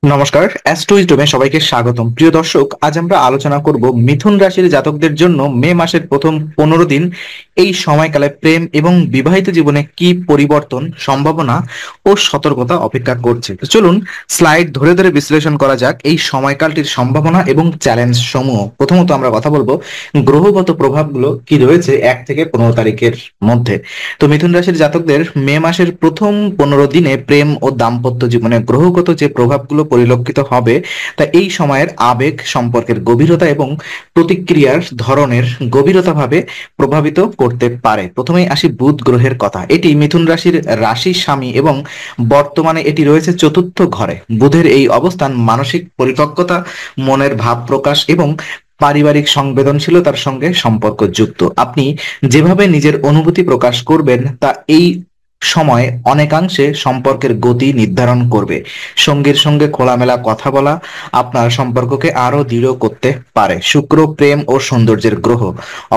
নমস্কার, অ্যাস্ট্রোইজডমে সবাইকে স্বাগতম। প্রিয় দর্শক, আজ আমরা আলোচনা করব মিথুন রাশির জাতকদের জন্য মে মাসের প্রথম 15 দিন এই সময়কালে প্রেম এবং বিবাহিত জীবনে কি পরিবর্তন, সম্ভাবনা ও সতর্কতা অপেক্ষা করছে। তো চলুন স্লাইড ধরে ধরে বিশ্লেষণ করা যাক এই সময়কালটির সম্ভাবনা এবং চ্যালেঞ্জ সমূহ। প্রথমত আমরা কথা বলবো গ্রহগত প্রভাবগুলো কি রয়েছে 1 থেকে 15 তারিখের মধ্যে। তো মিথুন রাশির জাতকদের মে মাসের প্রথম 15 দিনে প্রেম ও দাম্পত্য জীবনে গ্রহগত যে প্রভাবগুলো পরিলক্ষিত হবে তা এই সময়ের আবেগ, সম্পর্কের গভীরতা এবং প্রতিক্রিয়ার ধরনের গভীরতাভাবে প্রভাবিত করতে পারে। প্রথমেই আসি বুধ গ্রহের কথা। এটি মিথুন রাশির রাশি স্বামী এবং বর্তমানে এটি রয়েছে চতুর্থ ঘরে। বুধের এই অবস্থান মানসিক পরিপক্কতা, মনের ভাব প্রকাশ এবং পারিবারিক সংবেদনশীলতার সঙ্গে সম্পর্কযুক্ত। আপনি যেভাবে নিজের অনুভূতি প্রকাশ করবেন তা এই সময় অনেকাংশে সম্পর্কের গতি নির্ধারণ করবে। সঙ্গীর সঙ্গে খোলামেলা কথা বলা আপনার সম্পর্ককে আরো দৃঢ় করতে পারে। শুক্র প্রেম ও সৌন্দর্যের গ্রহ,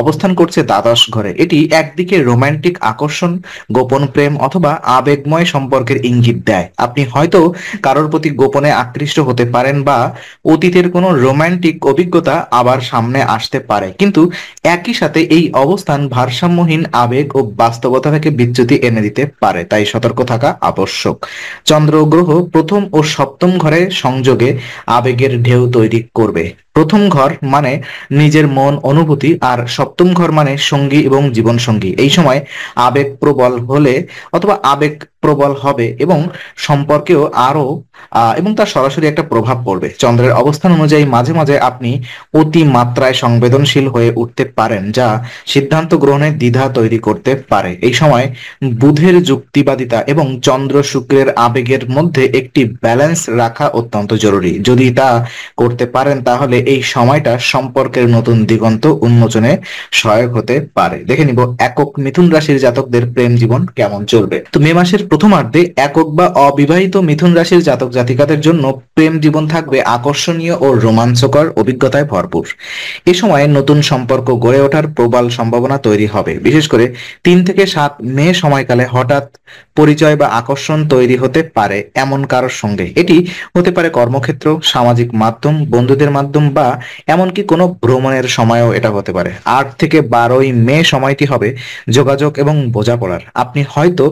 অবস্থান করছে দ্বাদশ ঘরে। এটি একদিকে রোমান্টিক আকর্ষণ, গোপন প্রেম অথবা আবেগময় সম্পর্কের ইঙ্গিত দেয়। আপনি হয়তো কারোর প্রতি গোপনে আকৃষ্ট হতে পারেন বা অতীতের কোনো রোমান্টিক অভিজ্ঞতা আবার সামনে আসতে পারে, কিন্তু একই সাথে এই অবস্থান ভারসাম্যহীন আবেগ ও বাস্তবতা থেকে বিচ্যুতি এনে দিতে পারে, তাই সতর্ক থাকা আবশ্যক। চন্দ্র গ্রহ প্রথম ও সপ্তম ঘরে সংযোগে আবেগের ঢেউ তৈরি করবে। প্রথম ঘর মানে নিজের মন অনুভূতি, আর সপ্তম ঘর মানে সঙ্গী এবং জীবন সঙ্গী। এই সময় আবেগ প্রবল হলে অথবা আবেগ প্রবল হবে এবং সম্পর্কেও আরো এবং তার সরাসরি একটা প্রভাব পড়বে। চন্দ্রের অবস্থান অনুযায়ী মাঝে মাঝে আপনি অতি মাত্রায় সংবেদনশীল হয়ে উঠতে পারেন, যা সিদ্ধান্ত গ্রহণে দ্বিধা তৈরি করতে পারে। এই সময় বুধের যুক্তিবাদিতা এবং চন্দ্র শুক্রের আবেগের মধ্যে একটি ব্যালেন্স রাখা অত্যন্ত জরুরি। যদি তা করতে পারেন তাহলে এই সময়টা সম্পর্কের নতুন দিগন্ত উন্মোচনে সহায়ক হতে পারে। দেখে নিব একক মিথুন রাশির জাতকদের প্রেম জীবন কেমন চলবে। তো মে মাসের প্রথমার্ধে একক বা অবিবাহিত মিথুন রাশির জাতক জাতিকাদের জন্য প্রেম জীবন থাকবে আকর্ষণীয় ও রোমাঞ্চকর অভিজ্ঞতায় ভরপুর। এ সময় নতুন সম্পর্ক গড়ে ওঠার প্রবল সম্ভাবনা তৈরি হবে। বিশেষ করে 3 থেকে 7 মে সময়কালে হঠাৎ পরিচয় বা আকর্ষণ তৈরি হতে পারে এমন কারোর সঙ্গে। এটি হতে পারে কর্মক্ষেত্র, সামাজিক মাধ্যম, বন্ধুদের মাধ্যম বা এমনকি কোনো ভ্রমণের সময়ও এটা হতে পারে। 8 থেকে 12 মে সময়টি হবে যোগাযোগ এবং বোঝাপড়ার। আপনি হয়তো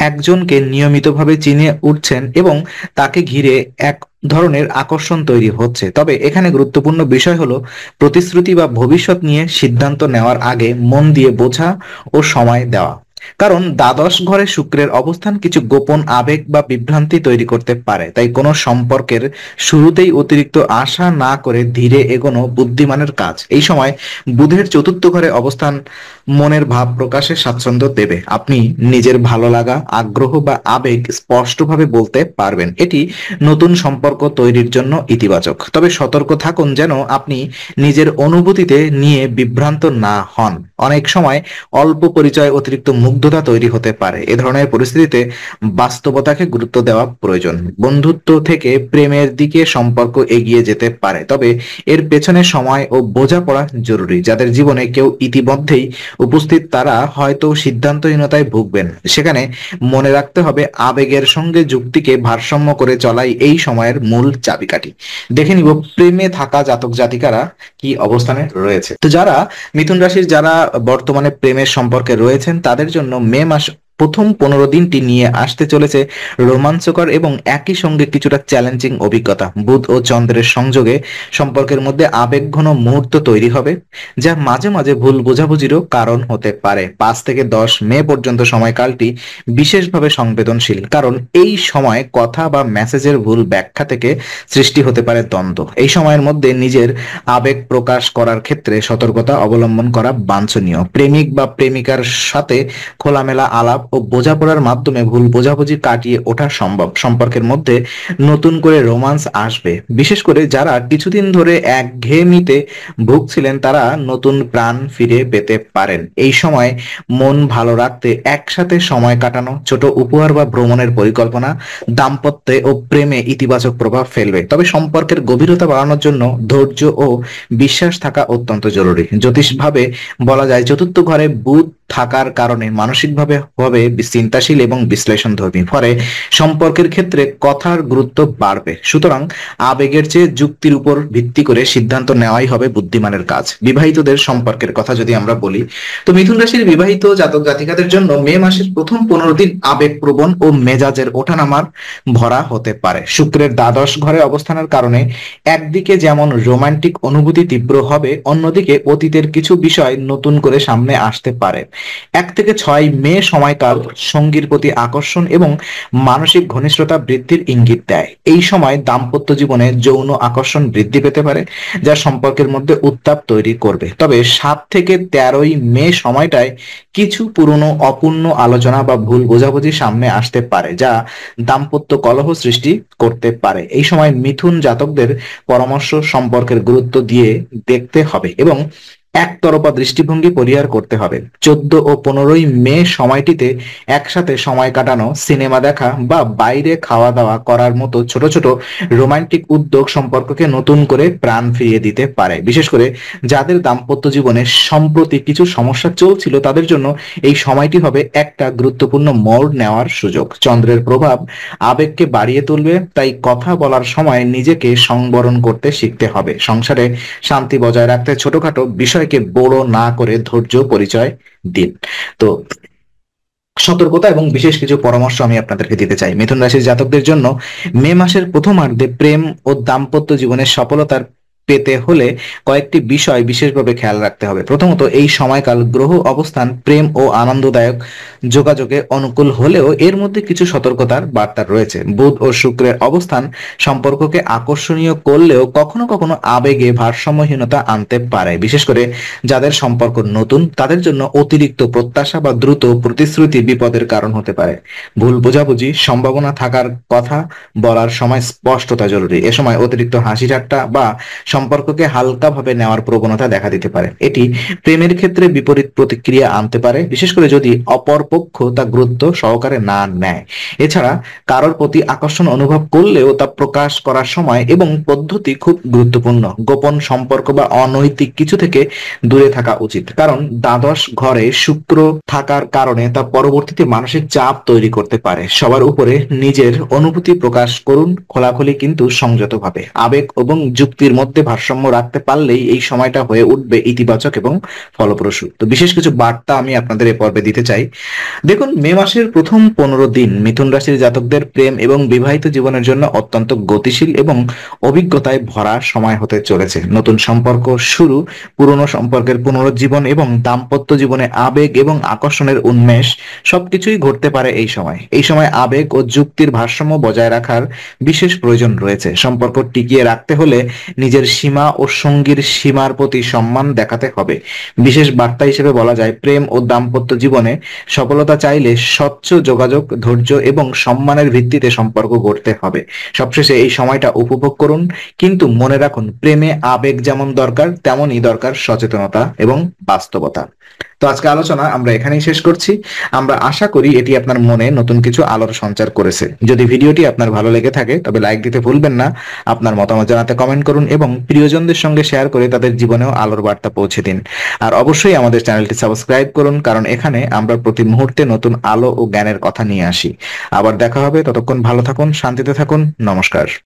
একজনকে নিয়মিতভাবে চিনে উঠছেন এবং তাকে ঘিরে এক ধরনের আকর্ষণ তৈরি হচ্ছে। তবে এখানে গুরুত্বপূর্ণ বিষয় হলো প্রতিশ্রুতি বা ভবিষ্যৎ নিয়ে সিদ্ধান্ত নেওয়ার আগে মন দিয়ে বোঝা ও সময় দেওয়া। কারণ দ্বাদশ ঘরে শুক্রের অবস্থান কিছু গোপন আবেগ বা বিভ্রান্তি তৈরি করতে পারে, তাই কোনো সম্পর্কের শুরুতেই অতিরিক্ত আশা না করে ধীরে এগোনো বুদ্ধিমানের কাজ। এই সময় বুধের চতুর্থ ঘরে অবস্থান মনের ভাব প্রকাশে স্বাচ্ছন্দ্য দেবে। আপনি নিজের ভালো লাগা, আগ্রহ বা আবেগ স্পষ্টভাবে বলতে পারবেন। এটি নতুন সম্পর্ক তৈরির জন্য ইতিবাচক। তবে সতর্ক থাকুন যেন আপনি নিজের অনুভূতিতে নিয়ে বিভ্রান্ত না হন। অনেক সময় অল্প পরিচয় অতিরিক্ত মুগ্ধতা তৈরি হতে পারে। এ ধরনের পরিস্থিতিতে বাস্তবতাকে গুরুত্ব দেওয়া প্রয়োজন। বন্ধুত্ব থেকে প্রেমের দিকে সম্পর্ক এগিয়ে যেতে পারে, তবে এর পেছনে সময় ও বোঝাপড়া জরুরি। যাদের জীবনে কেউ ইতিমধ্যেই উপস্থিত তারা হয়তো সিদ্ধান্তহীনতায় ভুগবেন। সেখানে মনে রাখতে হবে আবেগের সঙ্গে যুক্তিকে ভারসাম্য করে চলাই এই সময়ের মূল চাবিকাঠি। দেখে নিব প্রেমে থাকা জাতক জাতিকারা কি অবস্থানে রয়েছে। তো যারা মিথুন রাশির যারা বর্তমানে প্রেমের সম্পর্কে রয়েছেন তাদের জন্য মে মাস প্রথম 15 দিনটি নিয়ে আসতে চলেছে রোমাঞ্চকর এবং একই সঙ্গে কিছুটা চ্যালেঞ্জিং অভিজ্ঞতা। বুধ ও চন্দ্রের সংযোগে সম্পর্কের মধ্যে আবেগঘন মুহূর্ত তৈরি হবে, যা মাঝে মাঝে ভুল বোঝাবুঝিরও কারণ হতে পারে। 5 থেকে 10 মে পর্যন্ত সময়কালটি বিশেষভাবে সংবেদনশীল, কারণ এই সময় কথা বা মেসেজের ভুল ব্যাখ্যা থেকে সৃষ্টি হতে পারে দ্বন্দ্ব। এই সময়ের মধ্যে নিজের আবেগ প্রকাশ করার ক্ষেত্রে সতর্কতা অবলম্বন করা বাঞ্ছনীয়। প্রেমিক বা প্রেমিকার সাথে খোলামেলা আলাপ ও বোঝাপড়ার মাধ্যমে ভুল বোঝাবুঝি কাটিয়ে ওঠা সম্ভব। সম্পর্কের মধ্যে নতুন করে রোমান্স আসবে। বিশেষ করে যারা কিছুদিন ধরে একঘেয়েমিতে ভুগছিলেন তারা নতুন প্রাণ ফিরে পেতে পারেন। এই সময় মন ভালো রাখতে একসাথে সময় কাটানো, ছোট উপহার বা ভ্রমণের পরিকল্পনা দাম্পত্যে ও প্রেমে ইতিবাচক প্রভাব ফেলবে। তবে সম্পর্কের গভীরতা বাড়ানোর জন্য ধৈর্য ও বিশ্বাস থাকা অত্যন্ত জরুরি। জ্যোতিষভাবে বলা যায় চতুর্থ ঘরে বুধ থাকার কারণে মানসিকভাবে হবে চিন্তাশীল এবং বিশ্লেষণধর্মী। ফলে সম্পর্কের ক্ষেত্রে কথার গুরুত্ব বাড়বে। সুতরাং আবেগের চেয়ে যুক্তির উপর ভিত্তি করে সিদ্ধান্ত নেওয়াই হবে বুদ্ধিমানের কাজ। বিবাহিতদের সম্পর্কের কথা যদি আমরা বলি, তো মিথুন রাশির বিবাহিত জাতক জাতিকাদের জন্য মে মাসের প্রথম 15 দিন আবেগপ্রবণ ও মেজাজের ওঠানামার ভরা হতে পারে। শুক্রের দ্বাদশ ঘরে অবস্থানের কারণে একদিকে যেমন রোমান্টিক অনুভূতি তীব্র হবে, অন্যদিকে অতীতের কিছু বিষয় নতুন করে সামনে আসতে পারে। 1 থেকে 6 মে সময়কাল সঙ্গীর প্রতি আকর্ষণ এবং মানসিক ঘনিষ্ঠতা বৃদ্ধির ইঙ্গিত দেয়। এই সময় দাম্পত্য জীবনে যৌন আকর্ষণ বৃদ্ধি পেতে পারে, যা সম্পর্কের মধ্যে উত্তাপ তৈরি করবে। তবে 7 থেকে 13 মে সময়টায় কিছু পুরনো অপূর্ণ আলোচনা বা ভুল বোঝাবুঝি সামনে আসতে পারে, যা দাম্পত্য কলহ সৃষ্টি করতে পারে। এই সময় মিথুন জাতকদের পরামর্শ সম্পর্কের গুরুত্ব দিয়ে দেখতে হবে এবং একতরফা দৃষ্টিভঙ্গি পরিহার করতে হবে। 14 ও 15 মে সময়টিতে একসাথে সময় কাটানো, সিনেমা দেখা বা বাইরে খাওয়া দাওয়া করার মতো ছোট ছোট রোমান্টিক উদ্যোগ সম্পর্ককে নতুন করে প্রাণ ফিরিয়ে দিতে পারে। বিশেষ করে যাদের দাম্পত্য জীবনে সম্প্রতি কিছু সমস্যা চলছিল, তাদের জন্য এই সময়টি হবে একটা গুরুত্বপূর্ণ মোড় নেওয়ার সুযোগ। চন্দ্রের প্রভাব আবেগকে বাড়িয়ে তুলবে, তাই কথা বলার সময় নিজেকে সংবরণ করতে শিখতে হবে। সংসারে শান্তি বজায় রাখতে ছোটখাটো বিষয়কে বড় না করে ধৈর্য পরিচয় দিন। তো সতর্কতা এবং বিশেষ কিছু পরামর্শ আমি আপনাদেরকে দিতে চাই। মিথুন রাশির জাতকদের জন্য মে মাসের প্রথমার্ধে প্রেম ও দাম্পত্য জীবনের সফলতার পেতে হলে কয়েকটি বিষয় বিশেষভাবে খেয়াল রাখতে হবে। প্রথমত, এই সময়কাল গ্রহ অবস্থান প্রেম ও আনন্দদায়ক যোগাযোগে অনুকূল হলেও এর মধ্যে কিছু সতর্কতার বার্তা রয়েছে। বুধ ও শুক্রের অবস্থান সম্পর্ককে আকর্ষণীয় করলেও কখনো কখনো আবেগে ভারসাম্যহীনতা আনতে পারে। বিশেষ করে যাদের সম্পর্ক নতুন, তাদের জন্য অতিরিক্ত প্রত্যাশা বা দ্রুত প্রতিশ্রুতি বিপদের কারণ হতে পারে। ভুল বোঝাবুঝি সম্ভাবনা থাকার কথা বলার সময় স্পষ্টতা জরুরি। এ সময় অতিরিক্ত হাসি ঠাট্টা বা সম্পর্ককে হালকাভাবে নেওয়ার প্রবণতা দেখা দিতে পারে। এটি প্রেমের ক্ষেত্রে বিপরীত প্রতিক্রিয়া আনতে পারে, বিশেষ করে যদি অপর পক্ষ তা গুরুত্ব সহকারে না নেয়। এছাড়া কারোর প্রতি আকর্ষণ অনুভব করলেও তা প্রকাশ করার সময় এবং পদ্ধতি খুব গুরুত্বপূর্ণ। গোপন সম্পর্ক বা অনৈতিক কিছু থেকে দূরে থাকা উচিত, কারণ দ্বাদশ ঘরে শুক্র থাকার কারণে তা পরবর্তীতে মানসিক চাপ তৈরি করতে পারে। সবার উপরে নিজের অনুভূতি প্রকাশ করুন খোলাখুলি কিন্তু সংযতভাবে। আবেগ এবং যুক্তির মধ্যে ভারসাম্য রাখতে পারলেই এই সময়টা হয়ে উঠবে ইতিবাচক এবং ফলপ্রসূ। তো বিশেষ কিছু বার্তা আমি আপনাদের এই পর্বে দিতে চাই। দেখুন, মে মাসের প্রথম 15 দিন মিথুন রাশির জাতকদের প্রেম এবং বিবাহিত জীবনের জন্য অত্যন্ত গতিশীল এবং অভিজ্ঞতায় ভরা সময় হতে চলেছে। নতুন সম্পর্ক শুরু, পুরনো সম্পর্কের পুনরুজ্জীবন এবং দাম্পত্য জীবনে আবেগ এবং আকর্ষণের উন্মেষ সবকিছুই ঘটতে পারে এই সময়। এই সময় আবেগ ও যুক্তির ভারসাম্য বজায় রাখার বিশেষ প্রয়োজন রয়েছে। সম্পর্ক টিকিয়ে রাখতে হলে নিজের সীমা ও সঙ্গীর সীমার প্রতি সম্মান দেখাতে হবে। বিশেষ বার্তা হিসেবে বলা যায়, প্রেম ও দাম্পত্য জীবনে সফলতা চাইলে স্বচ্ছ যোগাযোগ, ধৈর্য এবং সম্মানের ভিত্তিতে সম্পর্ক গড়তে হবে। সবশেষে এই সময়টা উপভোগ করুন, কিন্তু মনে রাখুন, প্রেমে আবেগ যেমন দরকার তেমনই দরকার সচেতনতা এবং বাস্তবতা। তো আজকে আলোচনা আমরা এখানেই শেষ করছি। আমরা আশা করি এটি আপনার মনে নতুন কিছু আলোর সঞ্চার করেছে। যদি ভিডিওটি আপনার ভালো লেগে থাকে তবে লাইক দিতে ভুলবেন না। আপনার মতামত জানাতে কমেন্ট করুন এবং প্রিয়জনদের সঙ্গে শেয়ার করে তাদের জীবনেও আলোর বার্তা পৌঁছে দিন। আর অবশ্যই আমাদের চ্যানেলটি সাবস্ক্রাইব করুন, কারণ এখানে আমরা প্রতি মুহূর্তে নতুন আলো ও জ্ঞানের কথা নিয়ে আসি। আবার দেখা হবে, ততক্ষণ ভালো থাকুন, শান্তিতে থাকুন। নমস্কার।